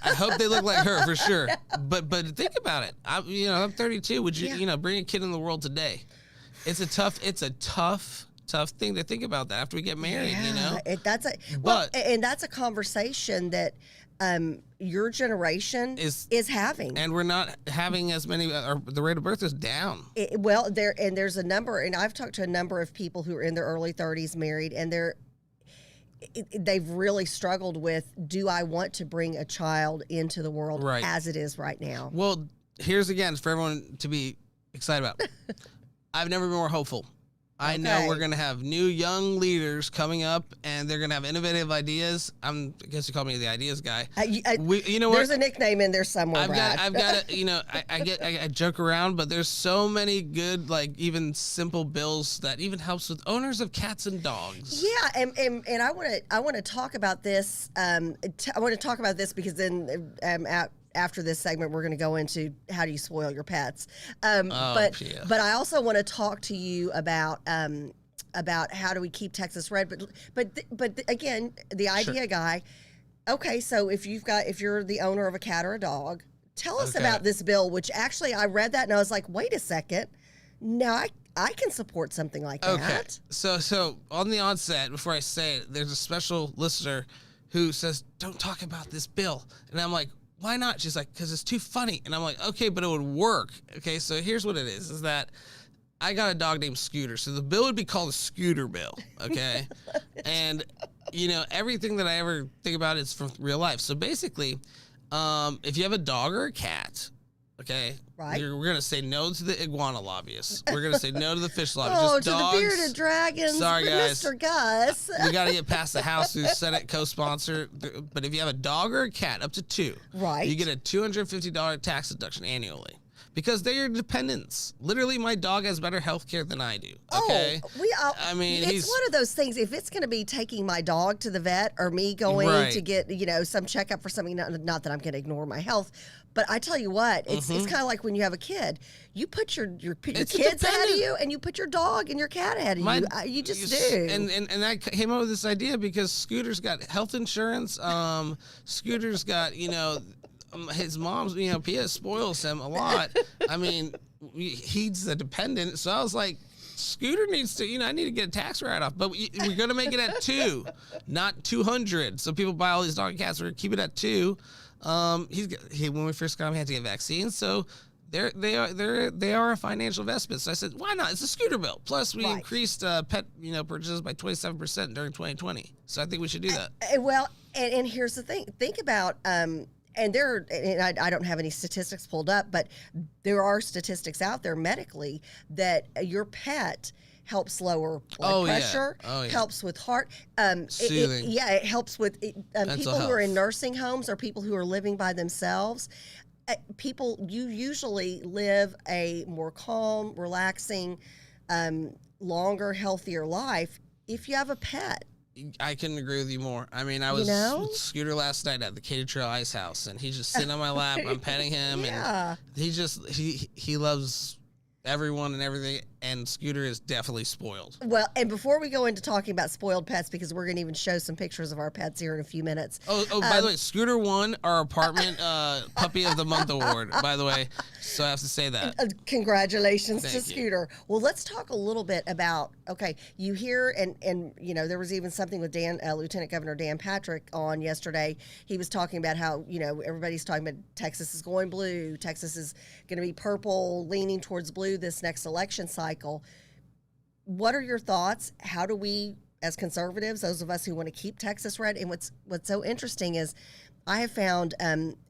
I hope they look like her for sure. But think about it. I'm 32. Would you bring a kid in the world today? It's a tough thing to think about that after we get married. That's a conversation that your generation is having, and we're not having as many. The rate of birth is down. There's a number, and I've talked to a number of people who are in their early 30s, married, and they've really struggled with, do I want to bring a child into the world Right. as it is right now? Well, here's again for everyone to be excited about. I've never been more hopeful. I know Okay. we're going to have new young leaders coming up, and they're going to have innovative ideas. I guess you call me the ideas guy. You know what? There's a nickname in there somewhere, Brad. I've got to, you know, I joke around, but there's so many good, like even simple bills that even helps with owners of cats and dogs. Yeah, and I want to talk about this. I want to talk about this because then after this segment, we're going to go into how do you spoil your pets. But I also want to talk to you about how do we keep Texas red. But again, the idea guy. Okay, so if you're the owner of a cat or a dog, tell us about this bill. Which actually, I read that and I was like, wait a second, now I can support something like that. So on the onset, before I say it, there's a special listener who says, "Don't talk about this bill," and I'm like, why not? She's like, because it's too funny. And I'm like, okay, but it would work. Okay, so here's what it is that I got a dog named Scooter. So the bill would be called a Scooter bill, okay? And, you know, everything that I ever think about is from real life. So basically, if you have a dog or a cat, okay, right, we're going to say no to the iguana lobbyists. We're going to say no to the fish lobbyists. Oh, Just to dogs. the bearded dragons, Sorry, guys. Mr. Gus. We got to get past the House through Senate co-sponsor. But if you have a dog or a cat, up to 2, right, you get a $250 tax deduction annually because they're your dependents. Literally, my dog has better health care than I do. Okay, I mean, it's one of those things. If it's going to be taking my dog to the vet or me going to get some checkup for something, not that I'm going to ignore my health. But I tell you what, it's kind of like when you have a kid. You put your kids ahead of you, and you put your dog and your cat ahead of you. You just do. And I came up with this idea because Scooter's got health insurance. Scooter's got, his mom's, Pia spoils him a lot. I mean, he's the dependent. So I was like, Scooter needs to, I need to get a tax write-off. But we're going to make it at 2, not 200. So people buy all these dog and cats. We're going to keep it at 2. When we first got him, he had to get vaccines, so they are a financial investment. So I said, why not? It's a Scooter bill. Plus, we increased pet purchases by 27% during 2020. So I think we should do that. Well, and here's the thing. Think about and I don't have any statistics pulled up, but there are statistics out there medically that your pet helps lower blood pressure, helps with heart. Soothing. It helps with people who are in nursing homes or people who are living by themselves. You usually live a more calm, relaxing, longer, healthier life if you have a pet. I couldn't agree with you more. I mean, I was with Scooter last night at the Cater Trail Ice House, and he's just sitting on my lap. I'm petting him, and he loves everyone and everything, and Scooter is definitely spoiled. Well, and before we go into talking about spoiled pets, because we're going to even show some pictures of our pets here in a few minutes. By the way, Scooter won our apartment Puppy of the Month award, by the way, so I have to say that. Congratulations to Thank Scooter. you. Well, let's talk a little bit about, you hear, and there was even something with Lieutenant Governor Dan Patrick on yesterday. He was talking about how, everybody's talking about Texas is going blue, Texas is going to be purple, leaning towards blue this next election cycle. What are your thoughts? How do we, as conservatives, those of us who want to keep Texas red, and what's so interesting is I have found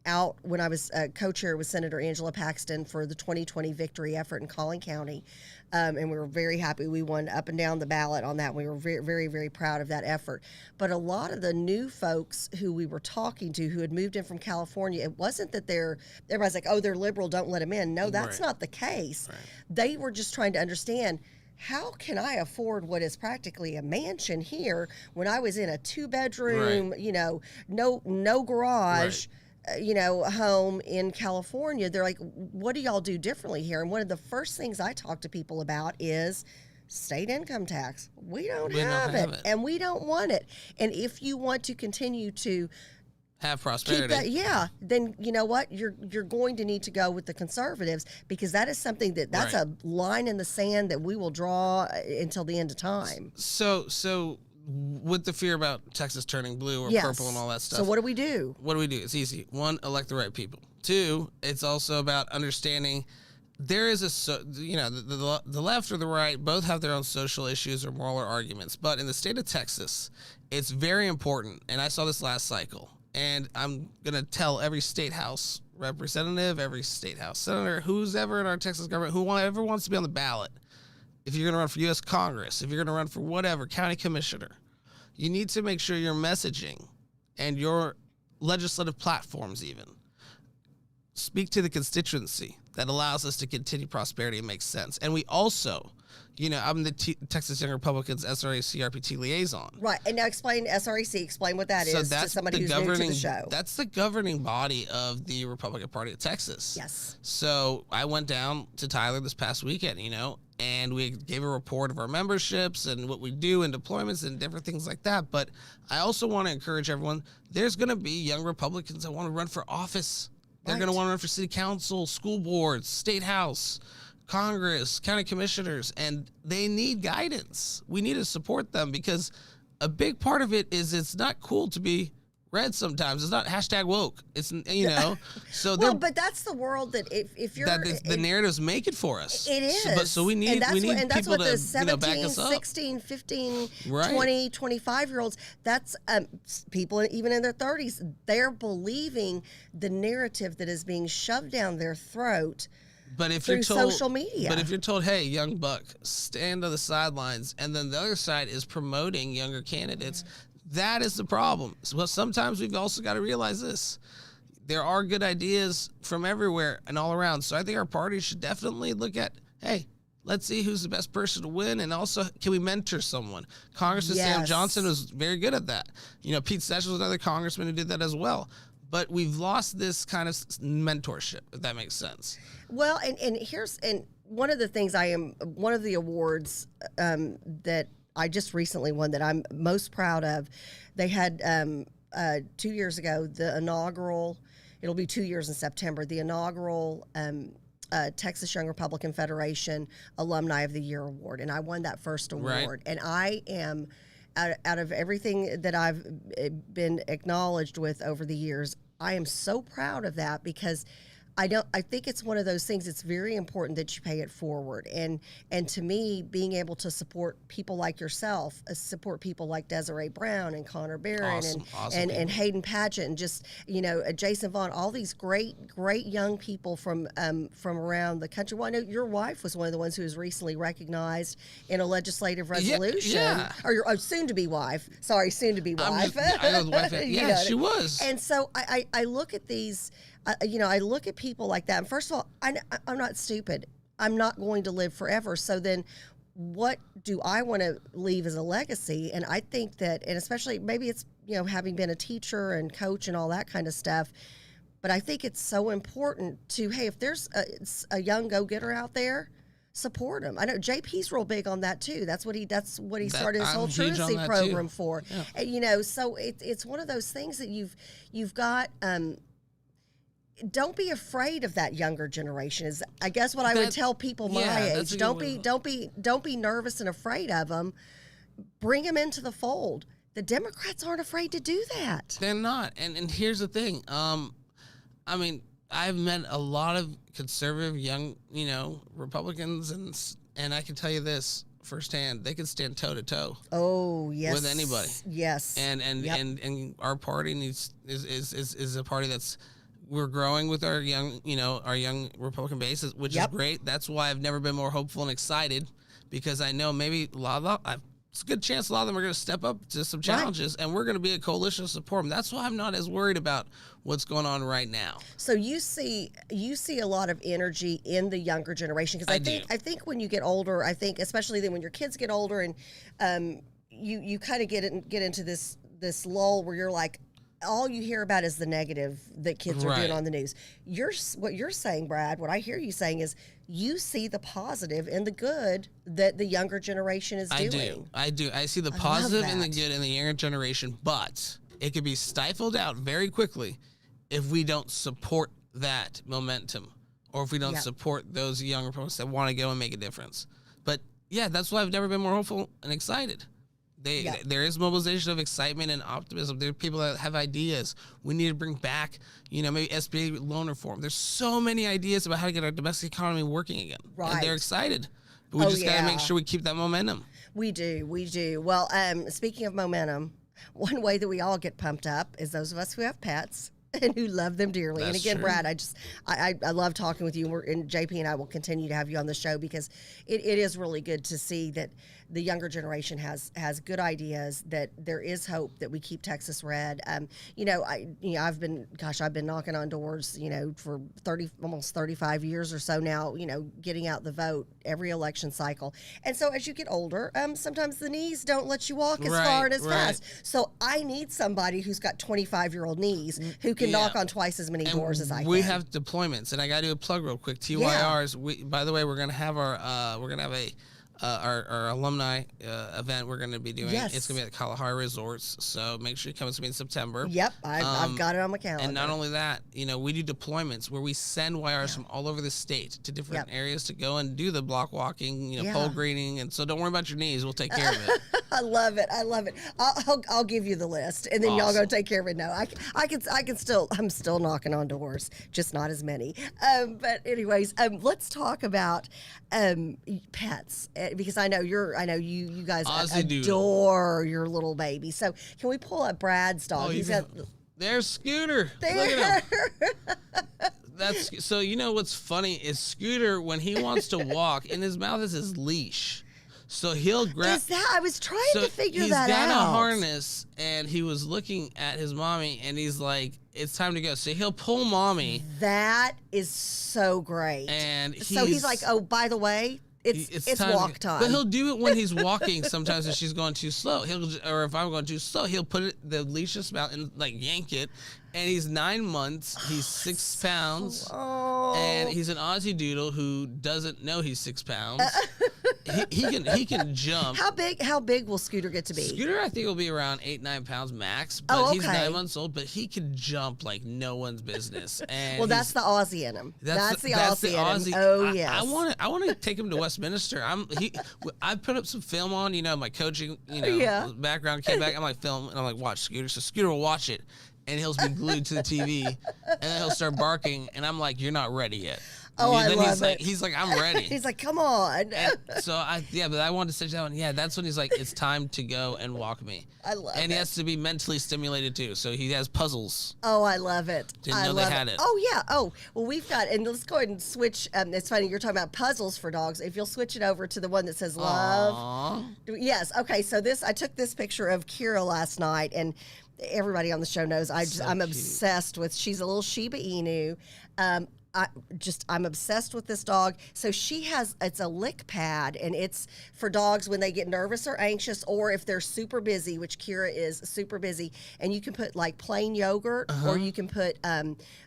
out when I was co-chair with Senator Angela Paxton for the 2020 victory effort in Collin County, and we were very happy. We won up and down the ballot on that. We were very, very, very proud of that effort. But a lot of the new folks who we were talking to who had moved in from California, it wasn't that everybody's like, oh, they're liberal, don't let them in. No, that's not the case. Right. They were just trying to understand, how can I afford what is practically a mansion here when I was in a 2-bedroom, no garage, home in California? They're like, what do y'all do differently here? And one of the first things I talk to people about is state income tax. We don't have it, and we don't want it. And if you want to continue to have prosperity, then you know what, you're going to need to go with the conservatives, because that is something that's a line in the sand that we will draw until the end of time. So with the fear about Texas turning blue or purple and all that stuff, so what do we do? It's easy. 1, elect the right people. 2, it's also about understanding there is the left or the right both have their own social issues or moral arguments, but in the state of Texas, it's very important. And I saw this last cycle, and I'm gonna tell every state house representative, every state house senator, who's ever in our Texas government, whoever wants to be on the ballot, if you're gonna run for U.S. Congress, if you're gonna run for whatever county commissioner, you need to make sure your messaging and your legislative platforms even speak to the constituency that allows us to continue prosperity and makes sense. And we also, I'm the Texas Young Republicans SRA CRPT liaison. Right. And now explain SRAC, explain what that is to somebody who's new to the show. That's the governing body of the Republican Party of Texas. Yes. So I went down to Tyler this past weekend, and we gave a report of our memberships and what we do and deployments and different things like that. But I also want to encourage everyone, there's going to be young Republicans that want to run for office. They're going to want to run for city council, school boards, state house, Congress, county commissioners, and they need guidance. We need to support them because a big part of it is it's not cool to be red sometimes. It's not #woke. It's, so well, but that's the world that if you're the narratives make it for us. It is. So we need and that's people what the to 17, back us up. 16, 15, Right. 20, 25-year-olds, that's people even in their 30s, they're believing the narrative that is being shoved down their throat. But if through you're told, social media. But if you're told, hey, young buck, stand on the sidelines, and then the other side is promoting younger candidates, that is the problem. Well, sometimes we've also got to realize this. There are good ideas from everywhere and all around. So I think our party should definitely look at, hey, let's see who's the best person to win. And also, can we mentor someone? Congressman Sam Johnson was very good at that. Pete Sessions was another congressman who did that as well. But we've lost this kind of mentorship, if that makes sense. Well, and here's one of the things one of the awards that I just recently won that I'm most proud of. They had 2 years ago the inaugural. It'll be 2 years in September. The inaugural Texas Young Republican Federation Alumni of the Year award, and I won that first award. Right. And I am out of everything that I've been acknowledged with over the years, I am so proud of that because I think it's one of those things. It's very important that you pay it forward, and to me, being able to support people like yourself, support people like Desiree Brown and Connor Barron and Hayden Paget, and just Jason Vaughn, all these great young people from around the country. Well, I know your wife was one of the ones who was recently recognized in a legislative resolution, or your soon to be wife. Sorry, soon to be wife. She was. And so I look at these. I look at people like that. And first of all, I'm not stupid. I'm not going to live forever. So then what do I want to leave as a legacy? And I think that, and especially maybe it's, having been a teacher and coach and all that kind of stuff, but I think it's so important to, hey, if there's a young go-getter out there, support him. I know JP's real big on that too. That's what he started his whole truancy program for. Yeah. And, so it's one of those things that you've got, don't be afraid of that younger generation. Is I guess what I would tell people my age. Don't be nervous and afraid of them. Bring them into the fold. The Democrats aren't afraid to do that. They're not. And here's the thing. I've met a lot of conservative young, Republicans, and I can tell you this firsthand: they can stand toe to toe. Oh yes, with anybody. Yes, and our party is a party that's. We're growing with our young Republican base, which is great. That's why I've never been more hopeful and excited, because I know maybe it's a good chance a lot of them are going to step up to some challenges, and we're going to be a coalition to support them. That's why I'm not as worried about what's going on right now. So you see a lot of energy in the younger generation, because I think when you get older, I think especially then when your kids get older, and you kind of get into this lull where you're like, all you hear about is the negative that kids are doing on the news. What you're saying, Brad, what I hear you saying is you see the positive and the good that the younger generation is doing. I do. I see the positive and the good in the younger generation, but it could be stifled out very quickly if we don't support that momentum, or if we don't support those young Republicans that want to go and make a difference. But yeah, that's why I've never been more hopeful and excited. There is mobilization of excitement and optimism. There are people that have ideas. We need to bring back, maybe SBA loan reform. There's so many ideas about how to get our domestic economy working again. Right. And they're excited. But we just got to make sure we keep that momentum. We do. Well, speaking of momentum, one way that we all get pumped up is those of us who have pets and who love them dearly. That's and again, true. Brad, I love talking with you. And JP and I will continue to have you on the show because it is really good to see that the younger generation has good ideas, that there is hope that we keep Texas red. I've been knocking on doors, for almost 35 years or so now, getting out the vote every election cycle. And so as you get older, sometimes the knees don't let you walk as far and as fast. So I need somebody who's got 25-year-old knees who can knock on twice as many doors as I can. We have deployments, and I got to do a plug real quick. TYRs. By the way, we're gonna have our alumni event we're going to be doing. Yes. It's going to be at the Kalahari Resorts, so make sure you come. It's going to be in September. Yep, I've got it on my calendar. And not only that, we do deployments where we send YRs from all over the state to different areas to go and do the block walking, pole greening, and so don't worry about your knees. We'll take care of it. I love it. I'll give you the list, and then y'all go take care of it. No, I'm still knocking on doors, just not as many. But anyways, let's talk about pets, because I know you guys adore your little baby. So can we pull up Brad's dog? There's Scooter. Look at him. So what's funny is Scooter, when he wants to walk, in his mouth is his leash. So he'll grab. Is that? I was trying to figure that out. He's got a harness, and he was looking at his mommy, and he's like, "It's time to go." So he'll pull mommy. That is so great. And so he's like, "Oh, by the way, it's walk time." But he'll do it when he's walking. Sometimes if she's going too slow, or if I'm going too slow, he'll put the leash mouth and yank it. And he's 9 months. He's 6 pounds, and he's an Aussie Doodle who doesn't know he's 6 pounds. He can jump. How big will Scooter get to be? Scooter, I think, will be around 8-9 pounds max. But he's 9 months old. But he can jump like no one's business. And that's the Aussie in him. That's the Aussie in him. Oh yes. I want to take him to Westminster. I put up some film on. My coaching background came back. I'm like, film, and I'm like, watch Scooter. So Scooter will watch it. And he'll be glued to the TV, and then he'll start barking, and I'm like, "You're not ready yet." I love it. He's like, "I'm ready." He's like, "Come on." And so but I wanted to sit down. Yeah, that's when he's like, "It's time to go and walk me." I love it. And he has to be mentally stimulated too, so he has puzzles. Oh, I love it. Didn't know they had it. Oh yeah. Oh, well, we've got, and let's go ahead and switch. It's funny you're talking about puzzles for dogs. If you'll switch it over to the one that says love. Aww. Yes. Okay. So I took this picture of Kira last night, and everybody on the show knows I'm obsessed with. She's a little Shiba Inu. I'm obsessed with this dog. So it's a lick pad, and it's for dogs when they get nervous or anxious, or if they're super busy, which Kira is super busy. And you can put like plain yogurt, or you can put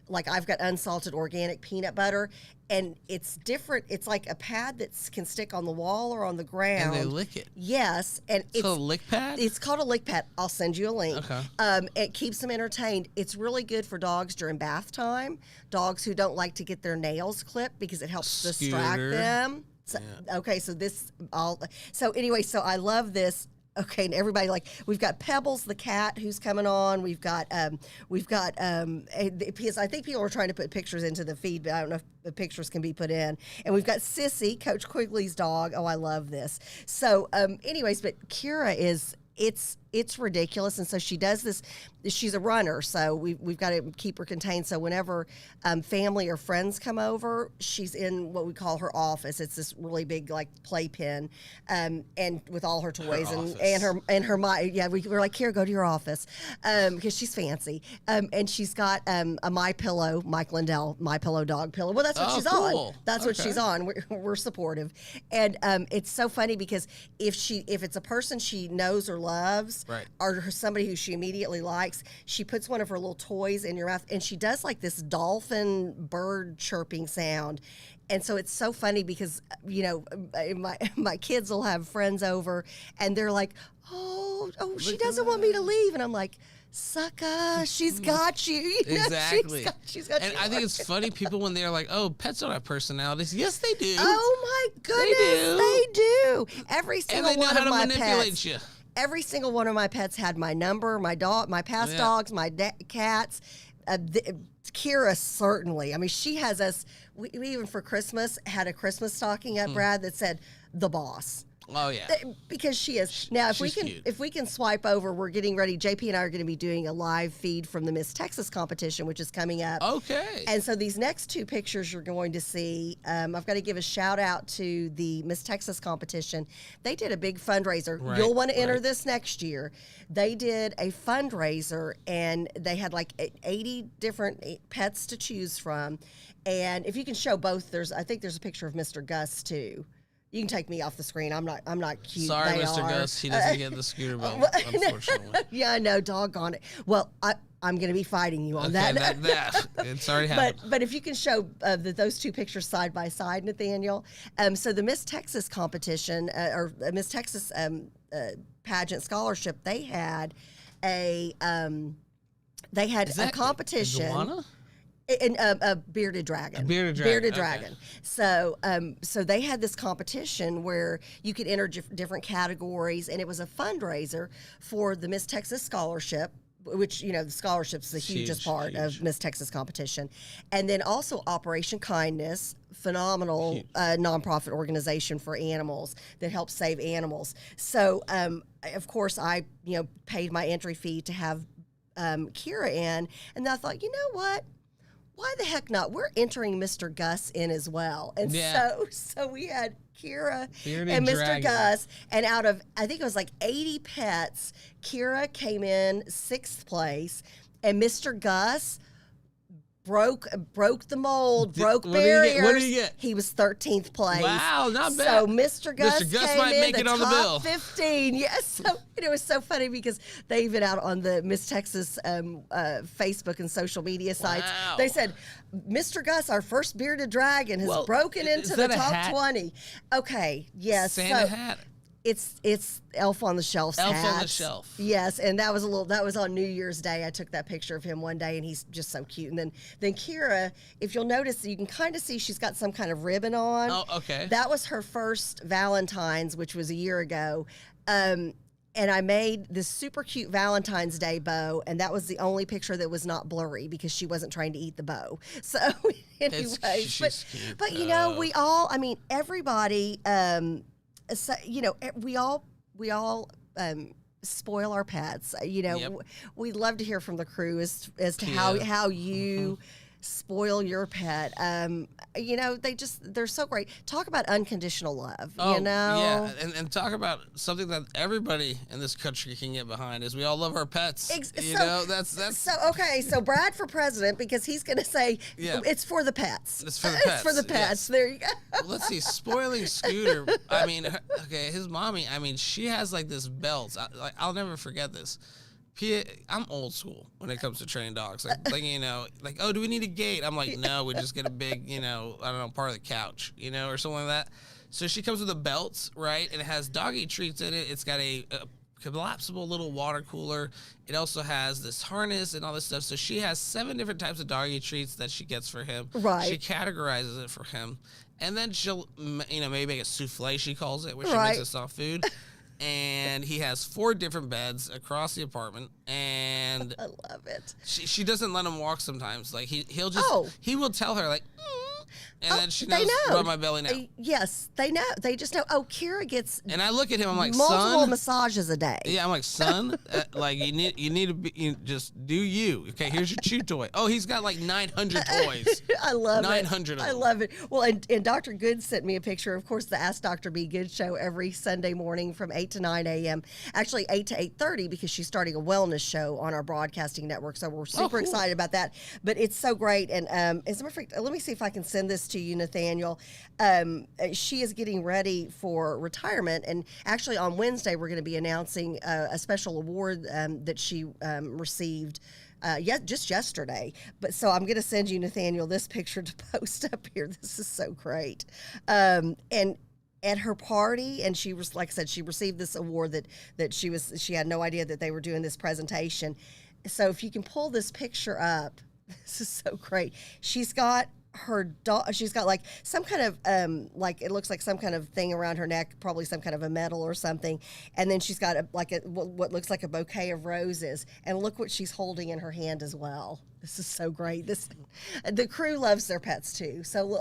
like I've got unsalted organic peanut butter. And it's different. It's like a pad that can stick on the wall or on the ground. And they lick it. Yes. And it's called a lick pad? It's called a lick pad. I'll send you a link. Okay. It keeps them entertained. It's really good for dogs during bath time. Dogs who don't like to get their nails clipped because it helps distract them. So, okay, so so I love this. Okay, and everybody, like, we've got Pebbles the cat who's coming on. We've got because I think people are trying to put pictures into the feed, but I don't know if the pictures can be put in. And we've got Sissy, Coach Quigley's dog. Oh, I love this. So, anyways, but Kira it's ridiculous, and so she does this. She's a runner, so we've got to keep her contained. So whenever family or friends come over, she's in what we call her office. It's this really big like playpen, and with all her toys and her we're like, here, go to your office, because she's fancy, and she's got a My Pillow, Mike Lindell My Pillow dog pillow. Well, that's what she's on. That's what she's on. We're supportive, and it's so funny because if it's a person she knows or loves, right, or somebody who she immediately likes, she puts one of her little toys in your mouth, and she does like this dolphin bird chirping sound. And so it's so funny because, my kids will have friends over, and they're like, oh, she doesn't want me to leave. And I'm like, sucker, she's got you. Exactly. She's got and you. I think it's funny, people, when they're like, oh, pets don't have personalities. Yes, they do. Oh, my goodness. They do. Every single one of my pets. And they know how to manipulate you. every single one of my pets had my number, my dog, my past dogs, my cats. Kira, certainly. I mean, she has us. We even for Christmas had a Christmas stocking up, Brad, that said "the boss." Oh yeah, because she is. Now, if we can swipe over, we're getting ready. JP and I are going to be doing a live feed from the Miss Texas competition, which is coming up. Okay. And so these next two pictures you're going to see, I've got to give a shout out to the Miss Texas competition. They did a big fundraiser. Right, You'll want to enter this next year. They did a fundraiser, and they had like 80 different pets to choose from. And if you can show both, I think there's a picture of Mr. Gus too. You can take me off the screen. I'm not cute. Sorry, they Mr. are. Gus. He doesn't get the scooter belt, unfortunately. Yeah, I know. Doggone it. Well, I'm going to be fighting you on that. It's already happened. But if you can show those two pictures side by side, Nathaniel. So the Miss Texas competition or Miss Texas pageant scholarship, they had a competition. A iguana? A bearded dragon. Bearded dragon. So, so they had this competition where you could enter different categories, and it was a fundraiser for the Miss Texas scholarship, which, the scholarship's the hugest part of Miss Texas competition. And then also Operation Kindness, phenomenal nonprofit organization for animals that helps save animals. So, of course, I, paid my entry fee to have Kira in, and I thought, you know what? Why the heck not? We're entering Mr. Gus in as well. And so we had Kira and Mr. Dragon. Gus. And out of, I think it was like 80 pets, Kira came in 6th place. And Mr. Gus broke the mold, broke barriers. What did he get? He was 13th place. Wow, not bad. So Mr. Gus came might in make the it on the top bill. 15. Yes. So it was so funny because they even out on the Miss Texas Facebook and social media sites, they said, Mr. Gus, our first bearded dragon, has broken into the top 20. Okay. Yes. Santa hat. It's Elf on the Shelf's Elf hat. on the Shelf. Yes, and that was on New Year's Day. I took that picture of him one day, and he's just so cute. And then Kira, if you'll notice, you can kind of see she's got some kind of ribbon on. Oh, okay. That was her first Valentine's, which was a year ago. And I made this super cute Valentine's Day bow, and that was the only picture that was not blurry because she wasn't trying to eat the bow. So anyway, but we all, everybody. So, we all spoil our pets. We'd love to hear from the crew as to how you spoil your pet. They're so great. Talk about unconditional love. Yeah, and talk about something that everybody in this country can get behind is we all love our pets. That's okay. So Brad for president, because he's going to say it's for the pets. It's for the pets. It's for the pets. Yes. There you go. Let's see, spoiling Scooter. His mommy. She has like this belt. I'll never forget this. I'm old school when it comes to training dogs. Oh, do we need a gate? I'm like, no, we just get a big, part of the couch, or something like that. So she comes with a belt, right? And it has doggy treats in it. It's got a collapsible little water cooler. It also has this harness and all this stuff. So she has 7 different types of doggy treats that she gets for him. Right. She categorizes it for him. And then she'll, maybe make a souffle, she calls it, where she makes it soft food. And he has 4 different beds across the apartment, and I love it. She doesn't let him walk sometimes. Like he will tell her like, and then she knows rub my belly now. Yes, they know. They just know. Oh, Kira gets. And I look at him. I'm like, multiple son, massages a day. Yeah, I'm like, son, you need to be just do you. Okay, here's your chew toy. Oh, he's got like 900 toys. I love 900 it. of them. I love it. Well, and Dr. Good sent me a picture. Of course, the Ask Dr. B Good show every Sunday morning from 8 to 9 a.m. Actually, 8 to 8:30 because she's starting a wellness show on our broadcasting network. So we're super excited about that. But it's so great. And as a matter of fact, let me see if I can send this to you, Nathaniel. She is getting ready for retirement, and actually on Wednesday we're going to be announcing a special award that she received just yesterday. But so I'm going to send you, Nathaniel, this picture to post up here. This is so great. And at her party, and she was, like I said, she received this award that she had no idea that they were doing this presentation. So if you can pull this picture up, this is so great. She's got her dog, she's got like some kind of like it looks like some kind of thing around her neck, probably some kind of a medal or something, and then she's got what looks like a bouquet of roses, and look what she's holding in her hand as well. This is so great. The crew loves their pets too, so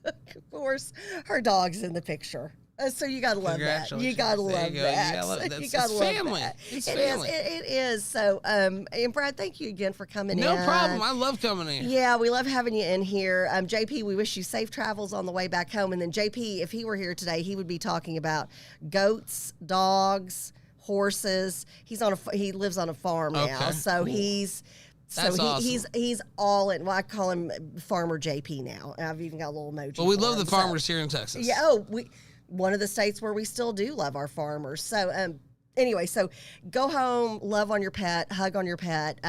of course her dog's in the picture. So you gotta love that. You gotta love that. You gotta love family. that. It's It family. is. It is. So, and Brad, thank you again for coming in. No problem. I love coming in. Yeah, we love having you in here. JP, we wish you safe travels on the way back home. And then JP, if he were here today, he would be talking about goats, dogs, horses. He lives on a farm now, Okay, so cool. That's awesome. he's all in. Well, I call him Farmer JP now. I've even got a little emoji. Well, we for love him, the farmers here in Texas. Yeah. Oh, one of the states where we still do love our farmers. So, anyway, so go home, love on your pet, hug on your pet.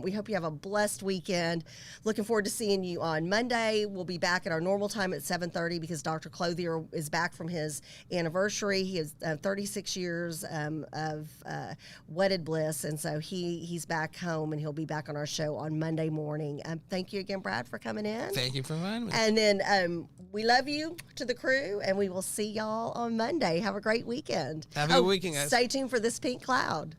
We hope you have a blessed weekend. Looking forward to seeing you on Monday. We'll be back at our normal time at 7:30 because Dr. Clothier is back from his anniversary. He has 36 years of wedded bliss, and so he's back home, and he'll be back on our show on Monday morning. Thank you again, Brad, for coming in. Thank you for inviting me. And then we love you to the crew, and we will see y'all on Monday. Have a great weekend. Have a good weekend, guys. Stay tuned for this pink cloud.